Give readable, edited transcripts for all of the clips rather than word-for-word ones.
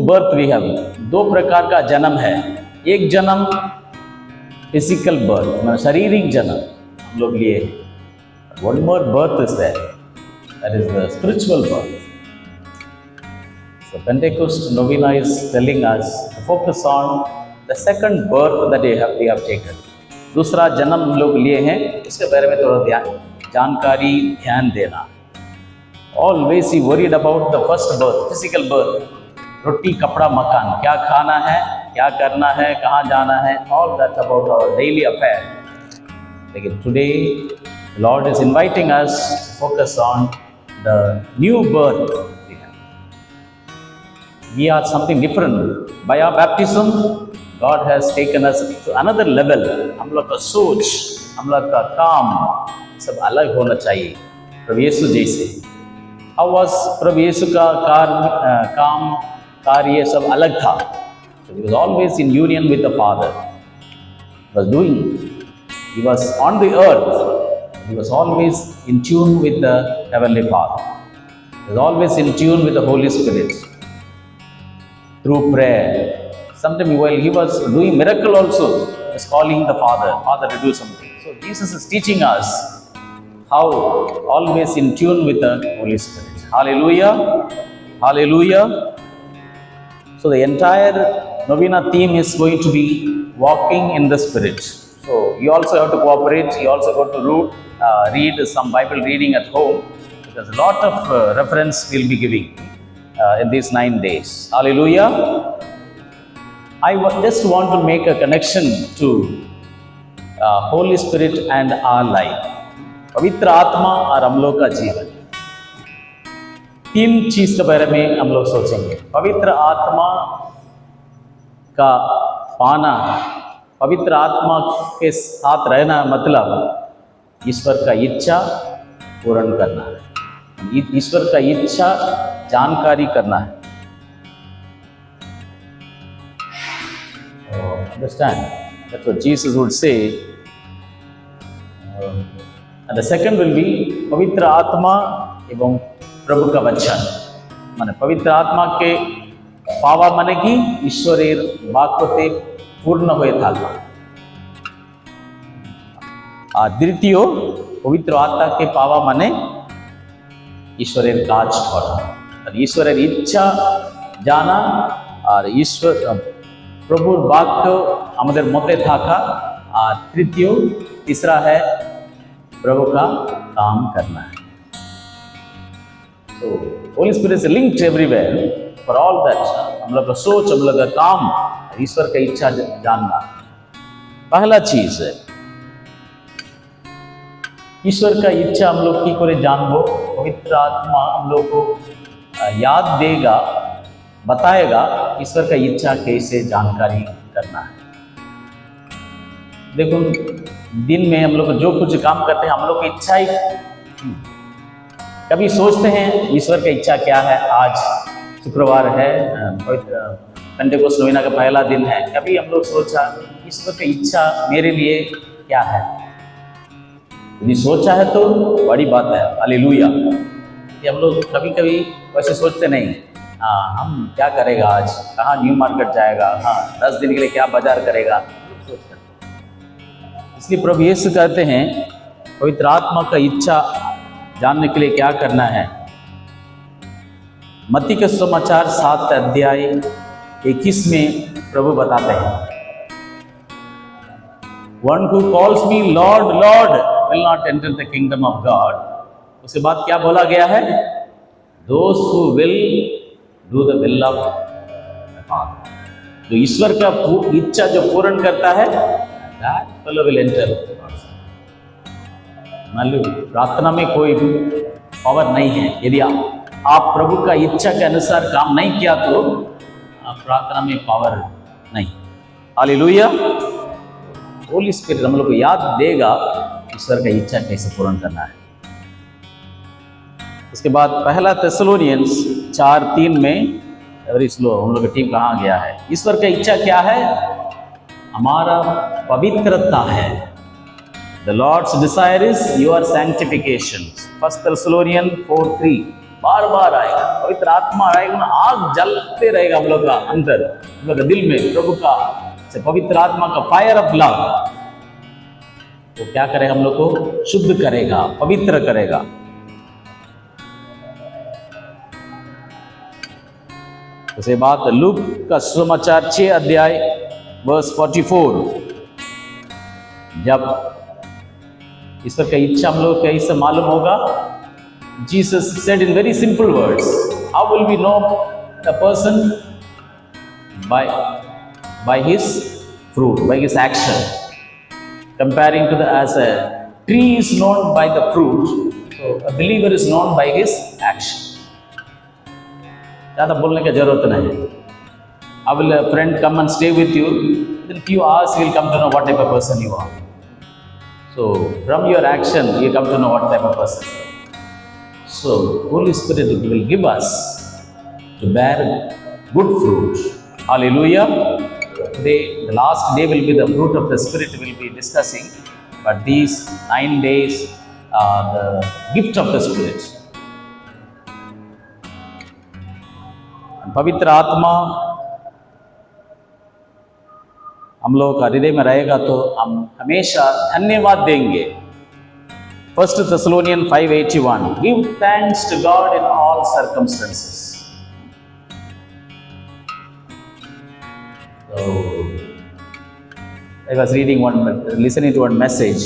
Birth we have, दो प्रकार का जन्म है। एक जन्म फिजिकल बर्थ, मतलब शारीरिक जन्म हम लोग लिए। One more birth is there, that is the spiritual birth. So Pentecost Novena is telling us to focus on the second birth that we have taken. दूसरा जन्म हम लोग लिए हैं, इसके बारे में थोड़ा जानकारी ध्यान देना। Always he worried about the first birth, physical birth. रोटी कपड़ा मकान, क्या खाना है, क्या करना है, कहाँ जाना है, all that about our daily affair. लेकिन today Lord is inviting us to focus on the new birth. We are something different. By our baptism, God has taken us to another level. हम लोग का सोच, हम लोग का काम सब अलग होना चाहिए प्रभु यीशु जैसे। How was प्रभु यीशु का काम कार्य सब अलग था। So he was always in union with the Father. He was on the earth. He was always in tune with the Heavenly Father. He was always in tune with the Holy Spirit. Through prayer. Sometimes while he was doing miracle also, he was calling the Father to do something. So Jesus is teaching us how always in tune with the Holy Spirit. Hallelujah. Hallelujah. So the entire novena theme is going to be walking in the Spirit. So you also have to cooperate. You also got to read some Bible reading at home, because a lot of reference we'll be giving in these 9 days. Hallelujah. I just want to make a connection to Holy Spirit and our life. पवित्र आत्मा और हम लोग का जीवन, तीन चीज के बारे में हम लोग सोचेंगे। पवित्र आत्मा का पाना, पवित्र आत्मा के साथ रहना मतलब ईश्वर का इच्छा पूर्ण करना है, ईश्वर का इच्छा जानकारी करना है। Understand? That's what Jesus would say. And the second will be पवित्र आत्मा एवं प्रभु का वचन। माने पवित्र आत्मा के पावा माने कि ईश्वरेर वाक्यते पूर्ण हुए थाका। और द्वितीय पवित्र आत्मा के पावा माने ईश्वरेर काज करा, ईश्वरेर इच्छा जाना और ईश्वर प्रभुर वाक्य हमारे मते थाका। और तीसरा है प्रभु का काम करना है। So Holy Spirit is linked everywhere for all that. हम लोग का सोच, हम लोग का काम, ईश्वर का इच्छा जानना पहला चीज है। ईश्वर का इच्छा हम लोग की करे जानबो, पवित्र आत्मा हम लोग को याद देगा, बताएगा ईश्वर का इच्छा कैसे जानकारी करना है। देखो दिन में हम लोग जो कुछ काम करते हैं, हम लोग की इच्छा ही कभी सोचते हैं ईश्वर की इच्छा क्या है। आज शुक्रवार है, पेंटेकोस्ट नोवेना का पहला दिन है, कभी हम लोग सोचा ईश्वर की इच्छा मेरे लिए क्या है। यदि सोचा है तो बड़ी बात है, हालेलुया। हम लोग कभी कभी वैसे सोचते नहीं, हम क्या करेगा आज, कहाँ न्यू मार्केट जाएगा, 10 दिन के लिए क्या बाजार करेगा, सोचते हैं। इसलिए प्रभु यीशु कहते हैं पवित्र आत्मा का इच्छा जानने के लिए क्या करना है। मत्ती के सुसमाचार 7 अध्याय 21 में प्रभु बताते हैं, One who calls me Lord, Lord will not enter the kingdom of God. उसके बाद क्या बोला गया है? Those who will do the will of the Father. जो ईश्वर का इच्छा जो पूर्ण करता है, that fellow will enter. मान लो प्रार्थना में कोई पावर नहीं है, यदि आप प्रभु का इच्छा के अनुसार काम नहीं किया तो प्रार्थना में पावर नहीं। हालेलुया। होली स्पिरिट हम लोग को याद देगा ईश्वर का इच्छा कैसे पूर्ण करना है। उसके बाद पहला थेसलोनियंस 4:3 में, वेरी स्लो, हम लोग की टीम कहाँ गया है। ईश्वर का इच्छा क्या है? हमारा पवित्रता है। The Lord's desire is your sanctification. 1 Thessalonians 4:3. बार बार आएगा, पवित्र आत्मा आएगा ना, आग जलते रहेगा हम लोग का अंदर, हम लोग का दिल में प्रभु का से पवित्र आत्मा का फायर ऑफ लव, वो क्या करेगा, हम लोग को शुद्ध करेगा, पवित्र करेगा। उसके बाद लूक का सुसमाचार 6 अध्याय वर्स 44, जब ईश्वर का इच्छा हम लोग कैसे मालूम होगा, Jesus said in very simple words, how will we know the person? By his fruit, by his action. Comparing to as a tree is known by the fruit, so a believer is known by his action. ज़्यादा बोलने की जरूरत नहीं। I will a friend come and stay with you, within few hours you will come to know what type of person you are. So from your action you come to know what type of person. So Holy Spirit will give us to bear good fruit. Hallelujah. Today, the last day will be the fruit of the Spirit we will be discussing. But these 9 days are the gift of the Spirit. And पवित्र आत्मा हम लोगों का हृदय में रहेगा तो हम हमेशा धन्यवाद देंगे। 1 Thessalonians 5:81, give thanks to God in all circumstances. So, I was listening to one message.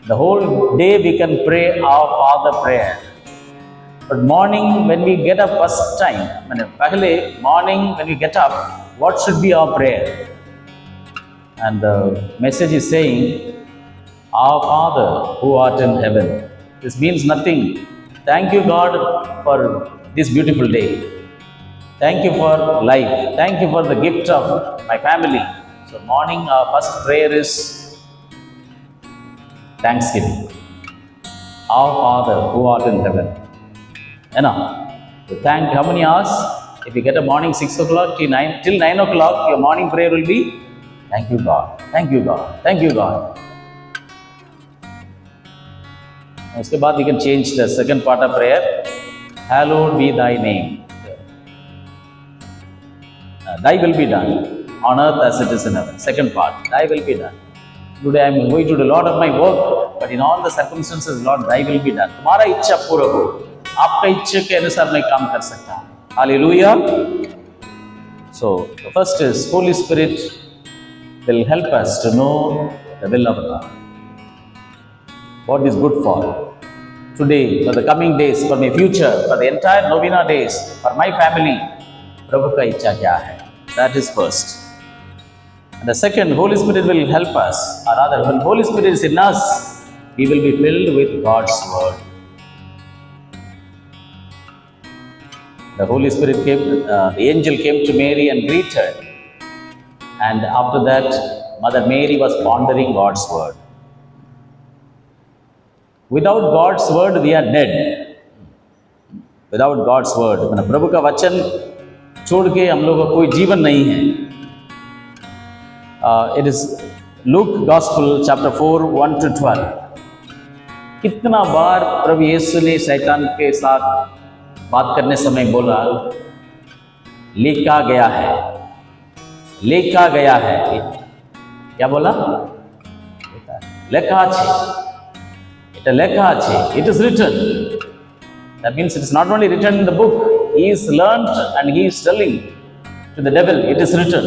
The whole day we can pray our Father prayer. But morning when we get up first time, पहले morning when we get up, what should be our prayer? And the message is saying, our Father who art in heaven. This means nothing. Thank you God for this beautiful day. Thank you for life. Thank you for the gift of my family. So morning our first prayer is thanksgiving. Our Father who art in heaven. Enough. To thank how many hours? If you get a morning 6 o'clock till 9 o'clock, your morning prayer will be thank you God. Thank you God. Thank you God. उसके बाद you can change the second part of prayer. Hallowed be thy name. Thy will be done on earth as it is in heaven. Second part, thy will be done. Today I am going to do a lot of my work, but in all the circumstances, Lord, thy will be done. तुम्हारा इच्छा पूरा हो, आपका इच्छा के अनुसार मैं काम कर सकता हूँ. Hallelujah. So the first is Holy Spirit will help us to know the will of God. What is good for today, for the coming days, for my future, for the entire novena days, for my family. प्रभु का इच्छा क्या है? That is first. And the second, Holy Spirit will help us, or rather, when Holy Spirit is in us, we will be filled with God's word. The Holy Spirit came, the angel came to Mary and greeted, and after that, Mother Mary was pondering God's word. Without God's word, we are dead. Without God's word, प्रभु का वचन छोड़ के हम लोगों का कोई जीवन नहीं है. It is Luke Gospel chapter 4 1-12. कितना बार प्रभु यीशु ने शैतान के साथ बात करने समय बोला, लिखा गया है, लिखा गया है. क्या बोला? लेखा আছে. এটা লেখা আছে. It is written. That means it is not only written in the book. He is learned and he is telling to the devil, it is written.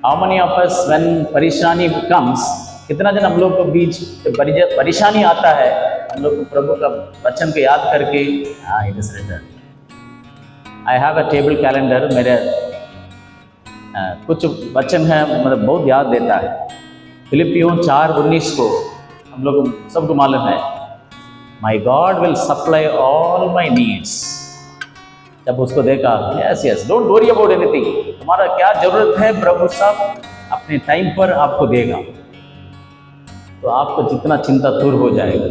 How many of us, when परेशानी comes, कितना जन हम लोग को बीच परेशानी आता है, हम लोग को प्रभु का वचन को याद करके, हाँ, it is written. I have a table calendar. मेरे कुछ वचन है, मतलब बहुत याद देता है. फिलिपियों 4:19 को हम लोग सबको मालूम है, My God will supply all my needs. जब उसको देखा, yes, don't worry about anything. तुम्हारा क्या जरूरत है, प्रभु साहब अपने टाइम पर आपको देगा. तो आपको जितना चिंता दूर हो जाएगा.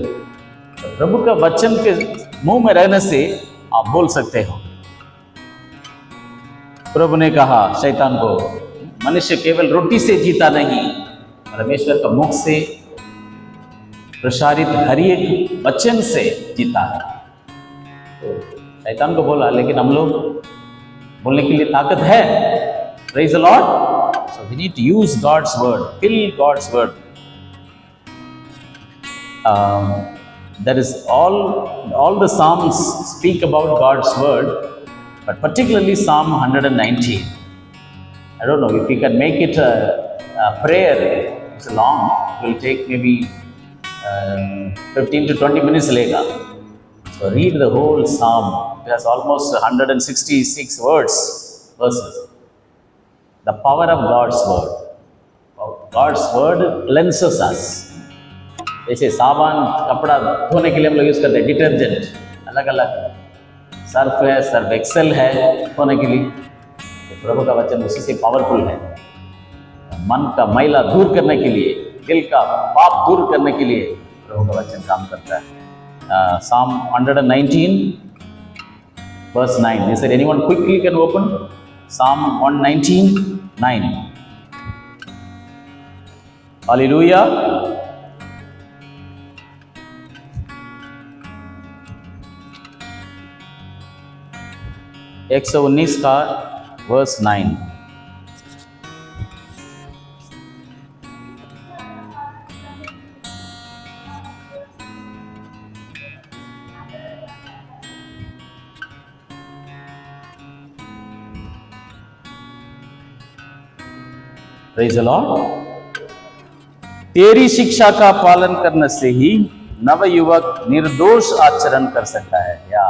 तो प्रभु का वचन के मुंह में रहने से आप बोल सकते हो. प्रभु ने कहा शैतान को, मनुष्य केवल रोटी से जीता नहीं, परमेश्वर का मुख से प्रसारित हर एक वचन से जीता है. तो शैतान को बोला, लेकिन हम लोग बोलने के लिए ताकत है। Praise the lord. So we need to use God's word, fill God's word. There is all the psalms speak about God's word, but particularly Psalm 119. I don't know if we can make it a prayer. It's long. It will take maybe 15 to 20 minutes later. So read the whole psalm. It has almost 166 verses. The power of God's word. God's word cleanses us. जैसे साबुन कपड़ा धोने के लिए हम लोग use करते हैं, डिटर्जेंट अलग अलग, सर्फ है, सर्फ एक्सेल है धोने के लिए। तो प्रभु का वचन उसी से पावरफुल है। मन का मैला दूर करने के लिए, दिल का पाप दूर करने के लिए प्रभु का वचन काम करता है। Psalm 119 verse 9. Is there anyone quickly can open Psalm 119:9? Hallelujah. 119 का वर्स 9। Praise the Lord. तेरी शिक्षा का पालन करने से ही नवयुवक निर्दोष आचरण कर सकता है। या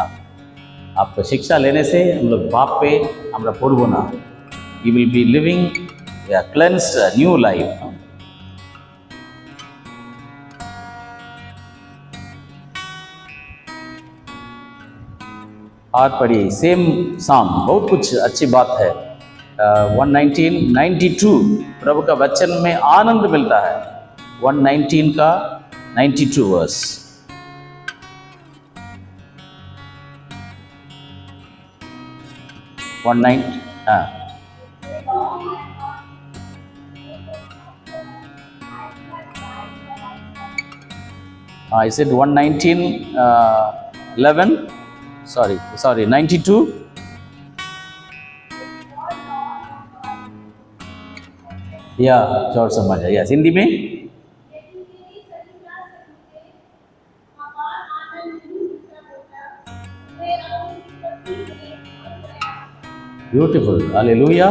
आपको शिक्षा लेने से हम लोग पाप पे हमरा पड़बो ना। We will be living a cleansed new life. और पढ़िए सेम साम, बहुत कुछ अच्छी बात है। 119:92 प्रभु का वचन में आनंद मिलता है। 119 का 92 वर्स। I said 119:11. Sorry, 92. या और समझ आया। हिंदी में ब्यूटीफुल, हालेलुया।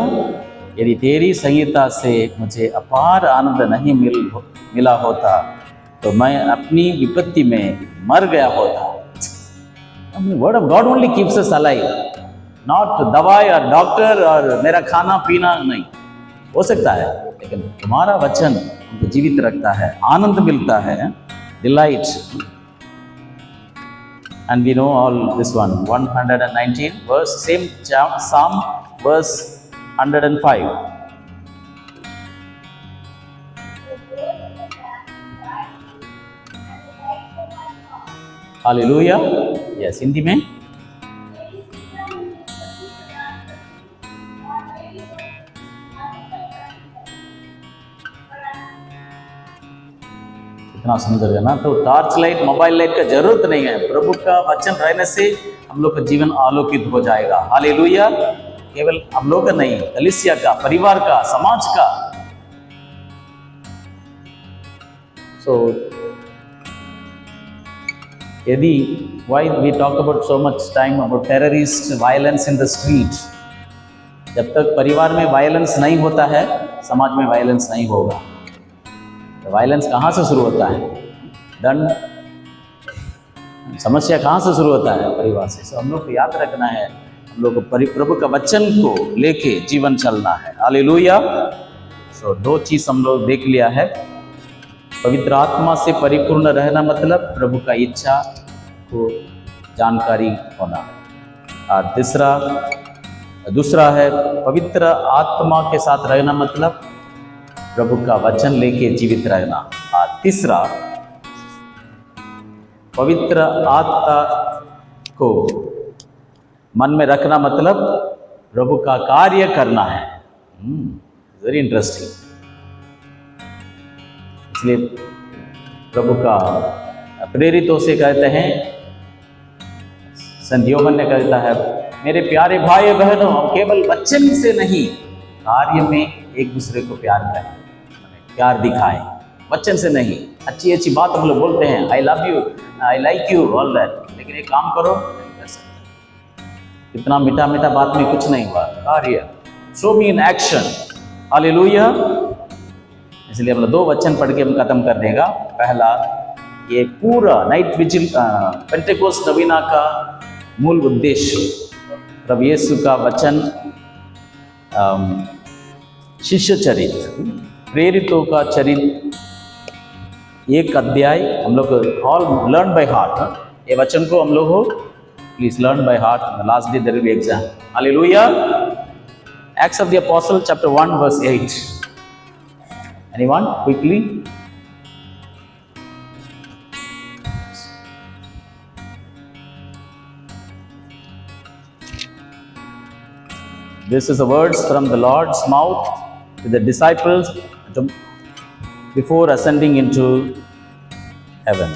यदि तेरी संहिता से मुझे अपार आनंद नहीं मिला होता तो मैं अपनी विपत्ति में मर गया होता। Word of God only keeps us alive, not दवाई और डॉक्टर और मेरा खाना पीना नहीं। हो सकता है, लेकिन तुम्हारा वचन हमको जीवित रखता है, आनंद मिलता है, delight. And we know all this one. 119 verse, same Psalm verse 105. Hallelujah. Yes, Hindi में इतना सुंदर है ना। तो टॉर्च लाइट, मोबाइल लाइट का जरूरत नहीं है। प्रभु का वचन रहने से हम लोग का जीवन आलोकित हो जाएगा। हालेलुया। केवल हम लोग का नहीं, कलीसिया का, परिवार का, समाज का। सो यदि why we talk about so much time about terrorist violence in the street, जब तक परिवार में वायलेंस नहीं होता है, समाज में वायलेंस नहीं होगा। वायलेंस कहाँ से शुरू होता है? दंड, समस्या कहाँ से शुरू होता है? परिवार से। सो हम लोग को याद रखना है, हम लोग को प्रभु का वचन को लेके जीवन चलना है। हालेलुया। सो दो चीज हम लोग देख लिया है। पवित्र आत्मा से परिपूर्ण रहना मतलब प्रभु का इच्छा को जानकारी होना, और दूसरा है पवित्र आत्मा के साथ रहना मतलब प्रभु का वचन लेके जीवित रहना। और तीसरा, पवित्र आत्मा को मन में रखना मतलब प्रभु का कार्य करना है। Very interesting. इसलिए प्रभु का प्रेरितों से कहते हैं संत योहन ने कहता है, मेरे प्यारे भाई बहनों, हम केवल वचन से नहीं, कार्य में एक दूसरे को प्यार करें, प्यार दिखाएं, वचन से नहीं। अच्छी अच्छी बात हम लोग बोलते हैं, I love you, I like you, all that, लेकिन एक काम करो नहीं कर सकते। इतना मीठा मीठा बात में कुछ नहीं हुआ, कार्य, show me in action. Hallelujah. इसलिए हम लोग 2 वचन पढ़ के हम खत्म कर देगा। पहला, ये पूरा नाइट विजिल पेंटेकोस्ट नवीना का मूल उद्देश्य प्रभु यीशु का वचन, शिष्य चरित्र, प्रेरितों का चरित्र, एक अध्याय हम लोग ऑल लर्न बाय हार्ट। ये वचन को हम लोग हो please learn by heart. Last day there will be exam. Hallelujah. Acts of the Apostle chapter 1 verse 8. Anyone quickly? This is the words from the Lord's mouth to the disciples before ascending into heaven.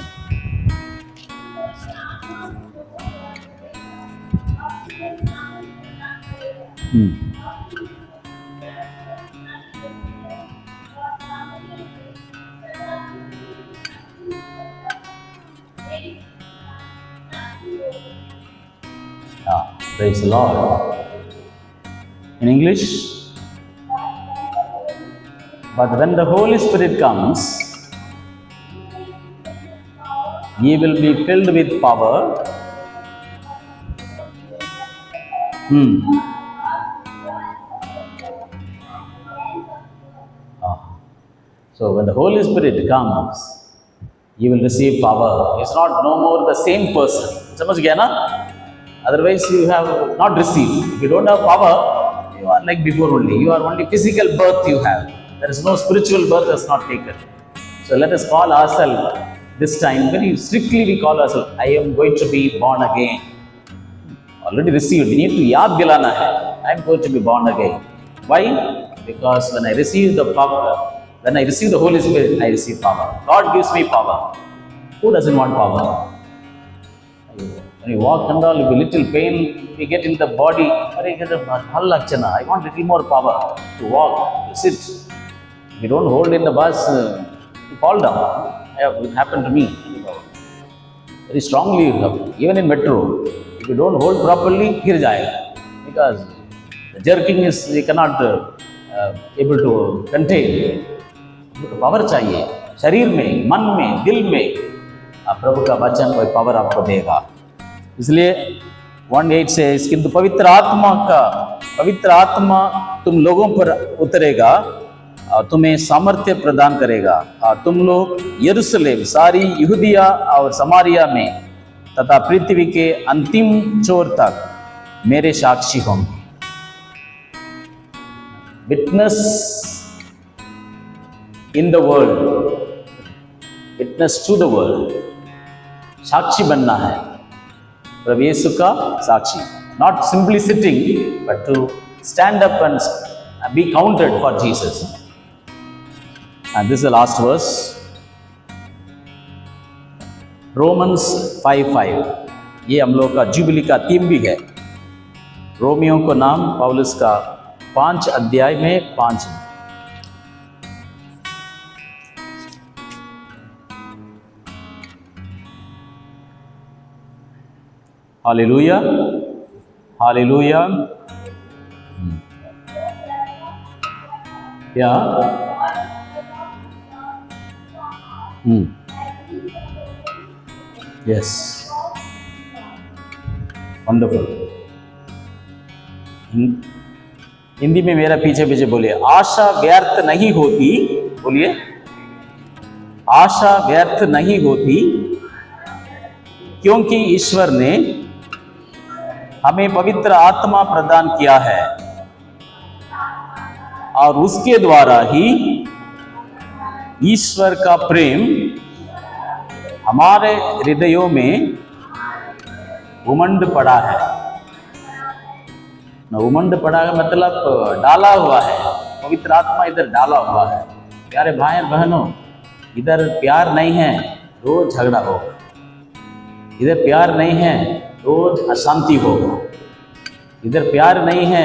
Praise the Lord. In English, but when the Holy Spirit comes, ye will be filled with power. So when the Holy Spirit comes, you will receive power. It's not no more the same person. समझ गया ना? Otherwise you have not received. If you don't have power, you are like before only. You are only physical birth you have. There is no spiritual birth that's not taken. So let us call ourselves this time, very strictly we call ourselves, I am going to be born again. Already received. We need to yaad dilana hai. I am going to be born again. Why? Because when I receive the power, when I receive the Holy Spirit, I receive power. God gives me power. Who doesn't want power? When you walk and all, with a little pain, we get in the body. I want little more power to walk, to sit. If you don't hold in the bus, you fall down. It happened to me. Very strongly, even in metro. If you don't hold properly, गिर जाएगा. Because the jerking is, you cannot able to contain. Power चाहिए शरीर में, मन में, दिल में। प्रभु का वचन कोई पावर आपको देगा। इसलिए 1:8 से किंतु पवित्र आत्मा तुम लोगों पर उतरेगा और तुम्हें सामर्थ्य प्रदान करेगा और तुम लोग यरूशलेम, सारी यहूदिया और समारिया में तथा पृथ्वी के अंतिम छोर तक मेरे साक्षी होंगे। Witness in the world, witness to the world, साक्षी बनना है प्रभु यीशु का साक्षी। Not simply sitting but to stand up and be counted for Jesus. And this is the last verse, Romans 5:5। ये हम लोग का जुबली का थीम भी है। रोमियो को नाम पौलुस का 5 अध्याय में 5। Hallelujah, hallelujah. क्या? Yes, wonderful. हिंदी में मेरा पीछे पीछे बोलिए, आशा व्यर्थ नहीं होती। बोलिए, आशा व्यर्थ नहीं होती, क्योंकि ईश्वर ने हमें पवित्र आत्मा प्रदान किया है और उसके द्वारा ही ईश्वर का प्रेम हमारे हृदयों में उमंड पड़ा है। न उमंड पड़ा है मतलब डाला हुआ है, पवित्र आत्मा इधर डाला हुआ है। प्यारे भाई बहनों, इधर प्यार नहीं है रोज झगड़ा होगा, इधर प्यार नहीं है रोज अशांति होगा। इधर प्यार नहीं है,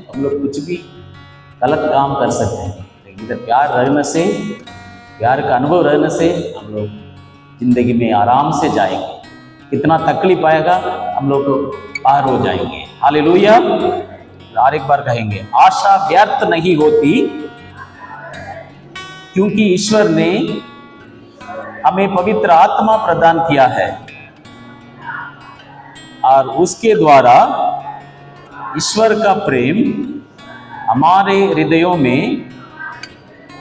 हम लोग कुछ भी गलत काम कर सकते हैं, लेकिन इधर प्यार रहने से, प्यार का अनुभव रहने से हम लोग जिंदगी में आराम से जाएंगे। कितना तकलीफ आएगा, हम लोग तो पार हो जाएंगे। हालेलुया। और एक बार कहेंगे, आशा व्यर्थ नहीं होती, क्योंकि ईश्वर ने हमें पवित्र आत्मा प्रदान किया है और उसके द्वारा ईश्वर का प्रेम हमारे हृदयों में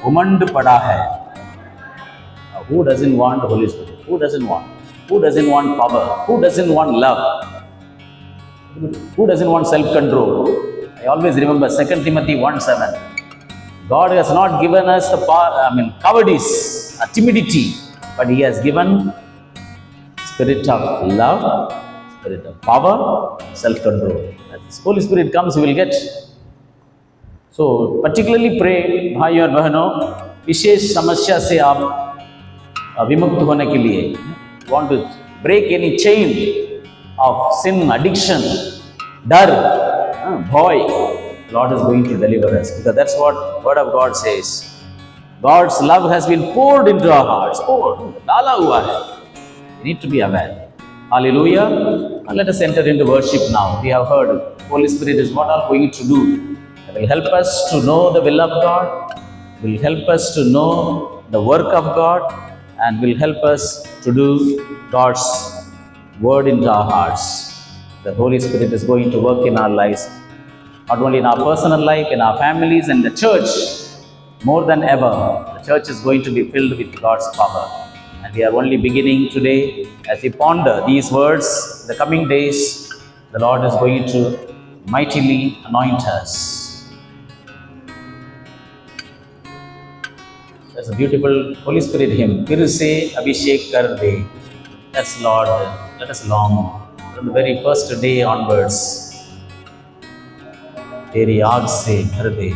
उमंड पड़ा है। Who doesn't want the Holy Spirit? Who doesn't want? Who doesn't want power? Who doesn't want love? Who doesn't want self-control? I always remember 2 Timothy 1:7. God has not given us the cowardice, timidity, but He has given spirit of love, spirit of power, self-control. As the Holy Spirit comes, we will get. So, particularly pray, भाई और बहनों, विशेष समस्या से आप विमुक्त होने के लिए, want to break any chain of sin, addiction, डर, भय, Lord is going to deliver us, because that's what Word of God says. God's love has been poured into our hearts, poured, डाला हुआ है. We need to be aware. Hallelujah. And let us enter into worship now. We have heard Holy Spirit is what are going to do. It will help us to know the will of God, will help us to know the work of God, and will help us to do God's word into our hearts. The Holy Spirit is going to work in our lives, not only in our personal life, in our families, and the church. More than ever, the church is going to be filled with God's power. And we are only beginning today. As we ponder these words, the coming days, the Lord is going to mightily anoint us. That's a beautiful Holy Spirit hymn. फिर से अभिषेक कर दे. That's Lord. Let us long from the very first day onwards. तेरी आग से भर दे.